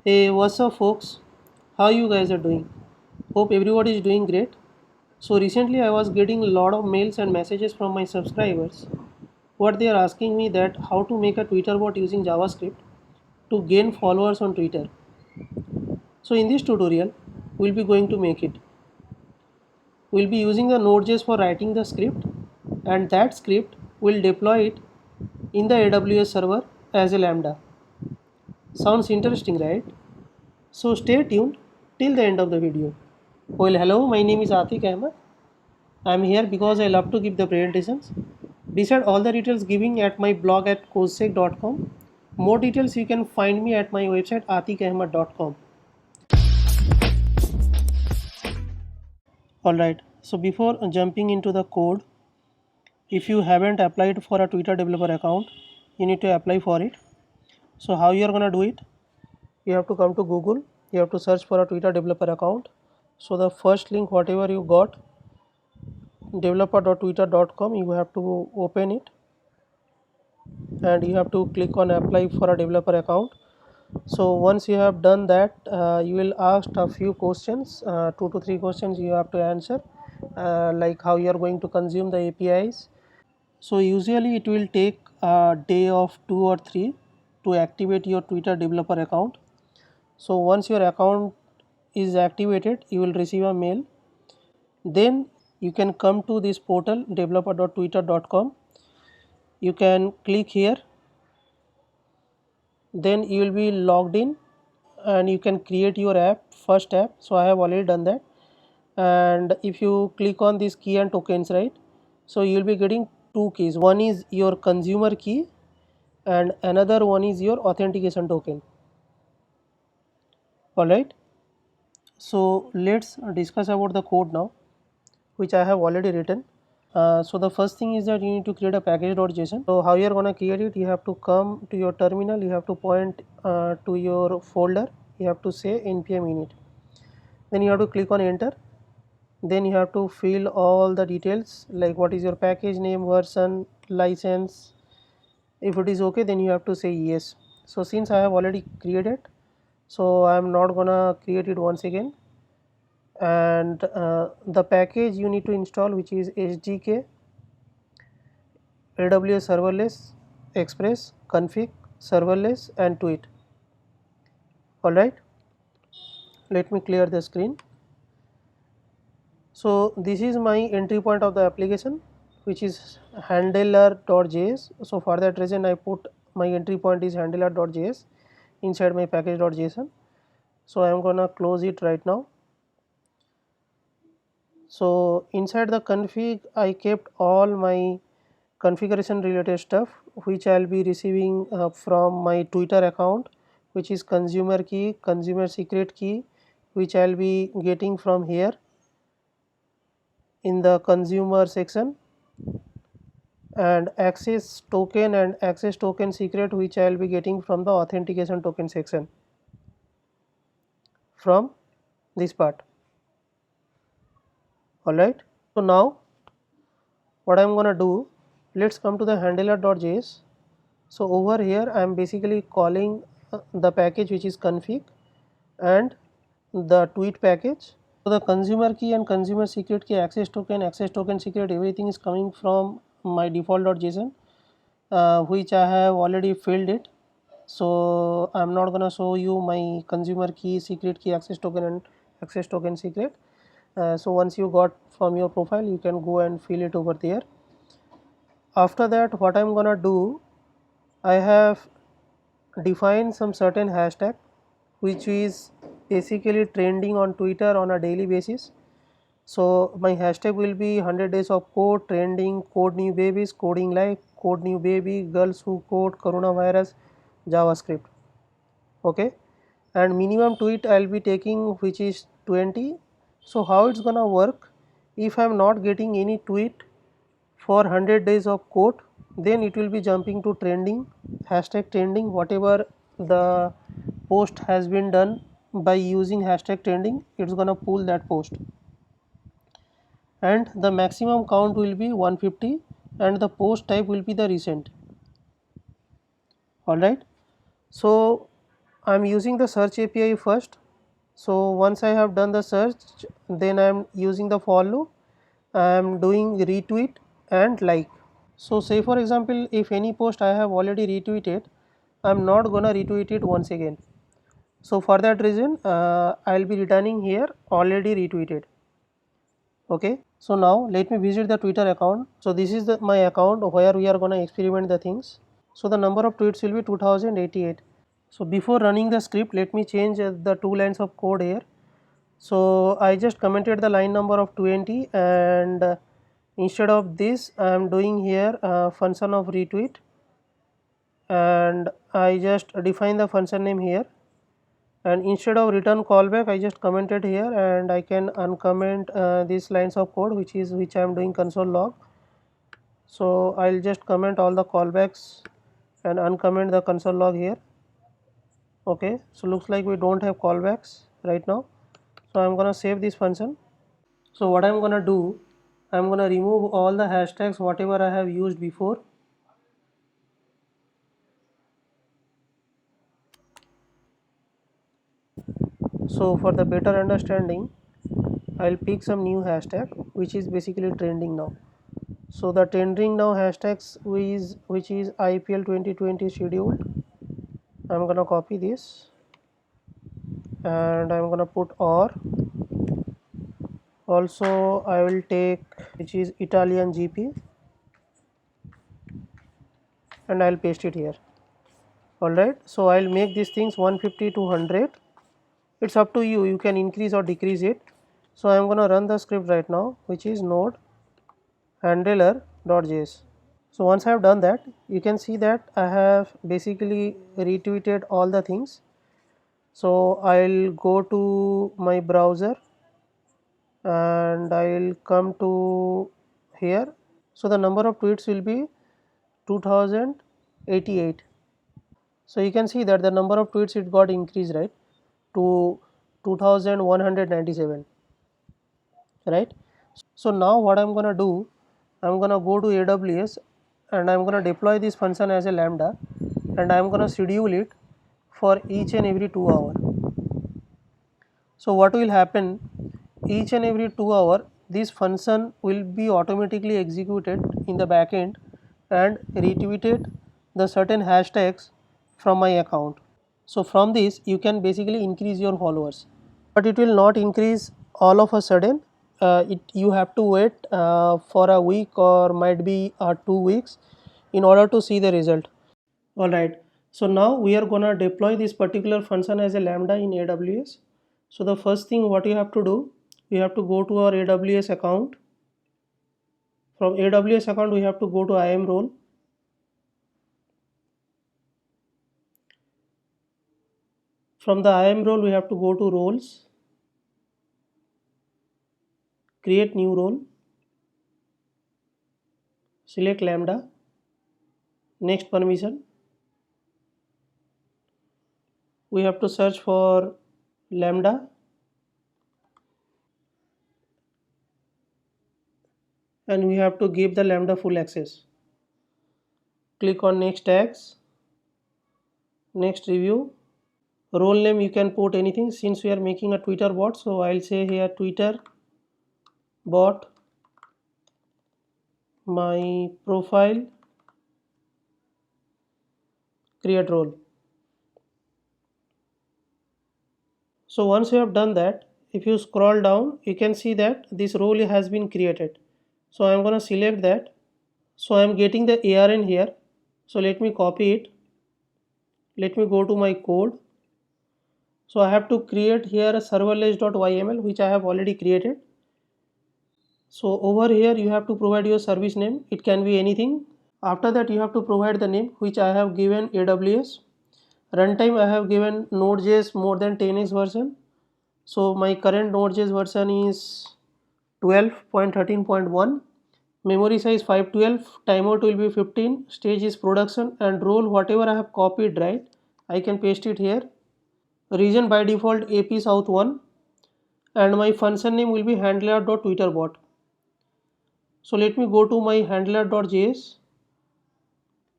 Hey, what's up, folks? How you guys are doing? Hope everybody is doing great. So recently, I was getting a lot of mails and messages from my subscribers. What they are asking me that how to make a Twitter bot using JavaScript to gain followers on Twitter. So in this tutorial, we'll be going to make it. We'll be using the Node.js for writing the script, and that script will deploy it in the AWS server as a Lambda. Sounds interesting, right? So stay tuned till the end of the video. Well, hello, my name is Atik Ahmed. I'm here because I love to give the presentations. Beside all the details giving at my blog at cosec.com, more details you can find me at my website atikahmed.com. Alright, so before jumping into the code, if you haven't applied for a Twitter developer account, you need to apply for it. So how you are gonna do it? You have to come to Google, you have to search for a Twitter developer account. So the first link whatever you got, developer.twitter.com, you have to open it and you have to click on apply for a developer account. So once you have done that, you will ask a few questions, 2 to 3 questions you have to answer, like how you are going to consume the APIs. So usually it will take a day of 2 or 3 to activate your Twitter developer account. So once your account is activated, you will receive a mail. Then you can come to this portal developer.twitter.com. You can click here, then you will be logged in and you can create your app, first app. So I have already done that. And if you click on this key and tokens, right, so you will be getting two keys. One is your consumer key and another one is your authentication token. All right, so let's discuss about the code now, which I have already written. So the first thing is that you need to create a package.json. So how you are going to create it, you have to come to your terminal, you have to point to your folder, you have to say npm init, then you have to click on enter. Then you have to fill all the details like what is your package name, version, license. If it is okay, then you have to say yes. So since I have already created, so I am not gonna create it once again. And the package you need to install, which is SDK, AWS serverless, express, config, serverless and tweet. Alright, let me clear the screen. So this is my entry point of the application, which is handler.js. So for that reason I put my entry point is handler.js inside my package.json. So I am gonna close it right now. So inside the config I kept all my configuration related stuff, which I will be receiving from my Twitter account, which is consumer key, consumer secret key, which I will be getting from here in the consumer section, and access token and access token secret, which I will be getting from the authentication token section from this part. Alright, so now what I am gonna do, let's come to the handler.js. So over here I am basically calling the package which is config and the tweet package. So the consumer key and consumer secret key, access token secret, everything is coming from my default.json, which I have already filled it. So I'm not gonna show you my consumer key, secret key, access token and access token secret. So once you got from your profile, you can go and fill it over there. After that, what I'm gonna do, I have defined some certain hashtag which is basically trending on Twitter on a daily basis. So my hashtag will be 100 days of code, trending, code new babies, coding life, code new baby, girls who code, coronavirus, JavaScript. Okay, and minimum tweet I'll be taking, which is 20. So how it's gonna work, if I'm not getting any tweet for 100 days of code, then it will be jumping to trending, hashtag trending, whatever the post has been done by using hashtag trending, it's gonna pull that post, and the maximum count will be 150 and the post type will be the recent. Alright, so I am using the search API first. So once I have done the search, then I am using the for loop. I am doing retweet and like. So say for example, if any post I have already retweeted, I am not gonna retweet it once again. So for that reason, I will be returning here already retweeted. Okay. So now let me visit the Twitter account. So this is my account where we are gonna experiment the things. So the number of tweets will be 2088. So before running the script, let me change the 2 lines of code here. So I just commented the line number of 20, and instead of this I am doing here function of retweet, and I just define the function name here, and instead of return callback I just commented here, and I can uncomment these lines of code which I am doing console log. So I will just comment all the callbacks and uncomment the console log here. Okay, so looks like we don't have callbacks right now. So I am gonna save this function. So what I am gonna do, I am gonna remove all the hashtags whatever I have used before. So for the better understanding, I will pick some new hashtag which is basically trending now. So the trending now hashtags which is IPL 2020 scheduled. I am gonna copy this and I am gonna put or. Also I will take which is Italian GP and I will paste it here. Alright, so I will make these things 150 to 100. It's up to you, you can increase or decrease it. So I am going to run the script right now, which is node handler.js. So once I have done that, you can see that I have basically retweeted all the things. So I will go to my browser and I will come to here. So the number of tweets will be 2088. So you can see that the number of tweets it got increased, right, to 2197, right. So now what I'm going to do, I'm going to go to AWS and I'm going to deploy this function as a lambda, and I'm going to schedule it for each and every 2 hours. So what will happen, each and every 2 hours this function will be automatically executed in the backend and retweeted the certain hashtags from my account. So from this you can basically increase your followers, but it will not increase all of a sudden. You have to wait for a week or might be 2 weeks in order to see the result. Alright, so now we are gonna deploy this particular function as a lambda in AWS. So the first thing what you have to do, you have to go to our AWS account. From AWS account we have to go to IAM role. From the IAM role we have to go to roles, create new role, select lambda, next permission. We have to search for lambda and we have to give the lambda full access. Click on next tags, next review. Role name you can put anything, since we are making a Twitter bot, so I'll say here Twitter bot, my profile, create role. So once you have done that, if you scroll down you can see that this role has been created. So I'm going to select that. So I'm getting the ARN here. So let me copy it. Let me go to my code. So I have to create here a serverless.yml which I have already created. So over here you have to provide your service name. It can be anything. After that you have to provide the name which I have given AWS. Runtime I have given Node.js more than 10x version. So my current Node.js version is 12.13.1. Memory size 512. Timeout will be 15. Stage is production, and role whatever I have copied, right, I can paste it here. Region by default AP South 1, and my function name will be handler.twitterbot. So let me go to my handler.js.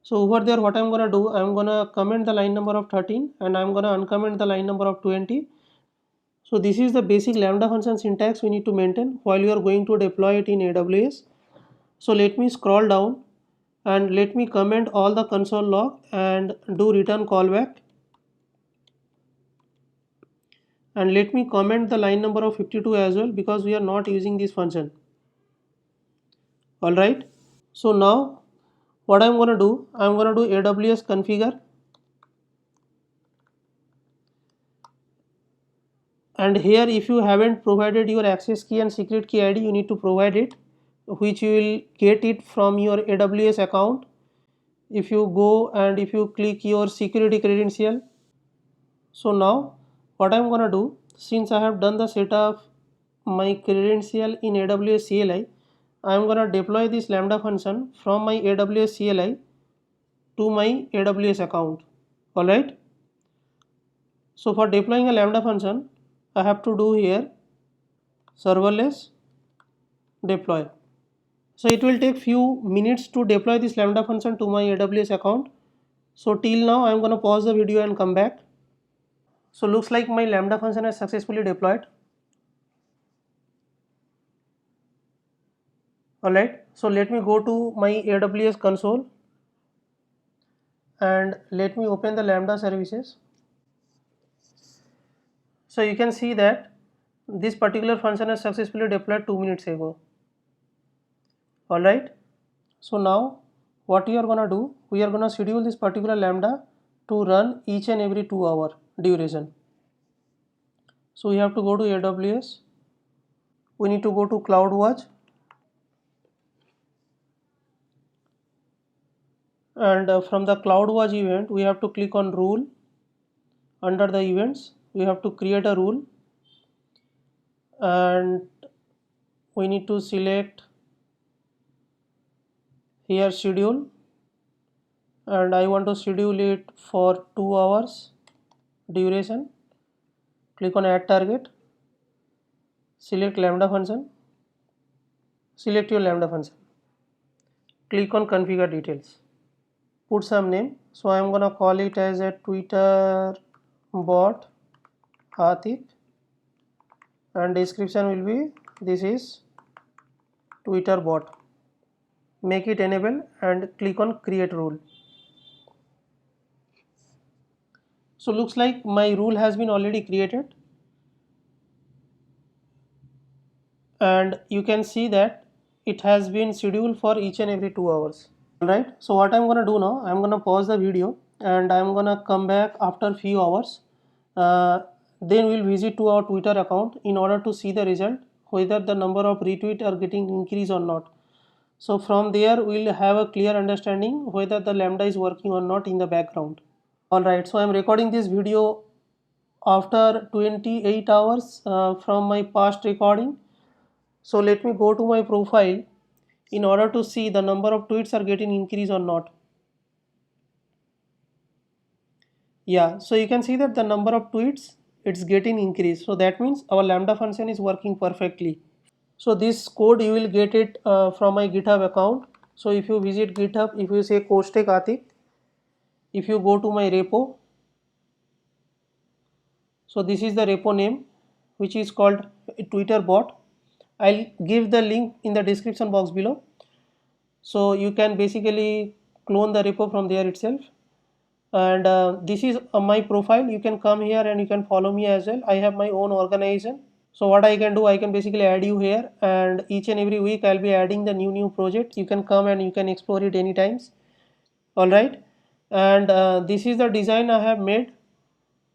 So over there what I'm gonna do, I'm gonna comment the line number of 13 and I'm gonna uncomment the line number of 20. So this is the basic Lambda function syntax we need to maintain while you are going to deploy it in AWS. So let me scroll down and let me comment all the console log and do return callback. And let me comment the line number of 52 as well because we are not using this function. Alright. So now what I'm going to do, I'm going to do AWS configure. And here if you haven't provided your access key and secret key ID, you need to provide it, which you will get it from your AWS account. If you go and if you click your security credential. So now what I'm gonna do, since I have done the setup my credential in AWS CLI, I'm gonna deploy this Lambda function from my AWS CLI to my AWS account. Alright. So for deploying a Lambda function, I have to do here serverless deploy. So it will take few minutes to deploy this Lambda function to my AWS account. So till now I'm gonna pause the video and come back. So looks like my Lambda function is successfully deployed. Alright, so let me go to my AWS console and let me open the Lambda services. So you can see that this particular function is successfully deployed 2 minutes ago. Alright, so now what we are gonna do, we are gonna schedule this particular Lambda to run each and every 2 hour duration. So we have to go to AWS, we need to go to CloudWatch and from the CloudWatch event we have to click on rule. Under the events we have to create a rule and we need to select here schedule and I want to schedule it for 2 hours duration. Click on add target, select Lambda function, select your Lambda function, click on configure details, put some name. So I am gonna call it as a Twitter bot Atif and description will be this is Twitter bot. Make it enable and click on create rule. So looks like my rule has been already created and you can see that it has been scheduled for each and every 2 hours. Alright, so what I'm gonna do now, I'm gonna pause the video and I'm gonna come back after few hours. Then we'll visit to our Twitter account in order to see the result, whether the number of retweets are getting increased or not. So from there we'll have a clear understanding whether the Lambda is working or not in the background. Alright, so I'm recording this video after 28 hours from my past recording. So let me go to my profile in order to see the number of tweets are getting increased or not. Yeah, so you can see that the number of tweets it's getting increased. So that means our Lambda function is working perfectly. So this code you will get it from my GitHub account. So if you visit GitHub, if you say Kostek Atik, if you go to my repo, so this is the repo name which is called Twitter bot. I'll give the link in the description box below. So you can basically clone the repo from there itself. And this is my profile. You can come here and you can follow me as well. I have my own organization. So what I can do, I can basically add you here and each and every week I'll be adding the new project. You can come and you can explore it anytime. Alright, and this is the design I have made.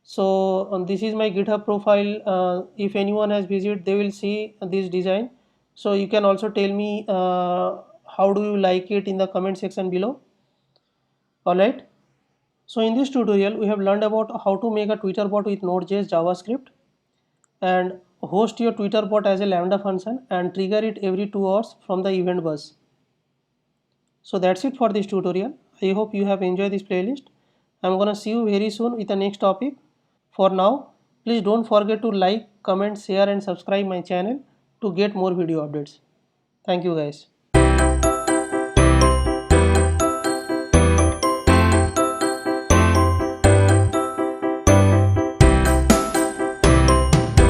So this is my GitHub profile. If anyone has visited, they will see this design. So you can also tell me how do you like it in the comment section below. Alright, so in this tutorial we have learned about how to make a Twitter bot with Node.js JavaScript and host your Twitter bot as a Lambda function and trigger it every 2 hours from the event bus. So that's it for this tutorial. I hope you have enjoyed this playlist. I'm gonna see you very soon with the next topic. For now, please don't forget to like, comment, share and subscribe my channel to get more video updates. Thank you guys.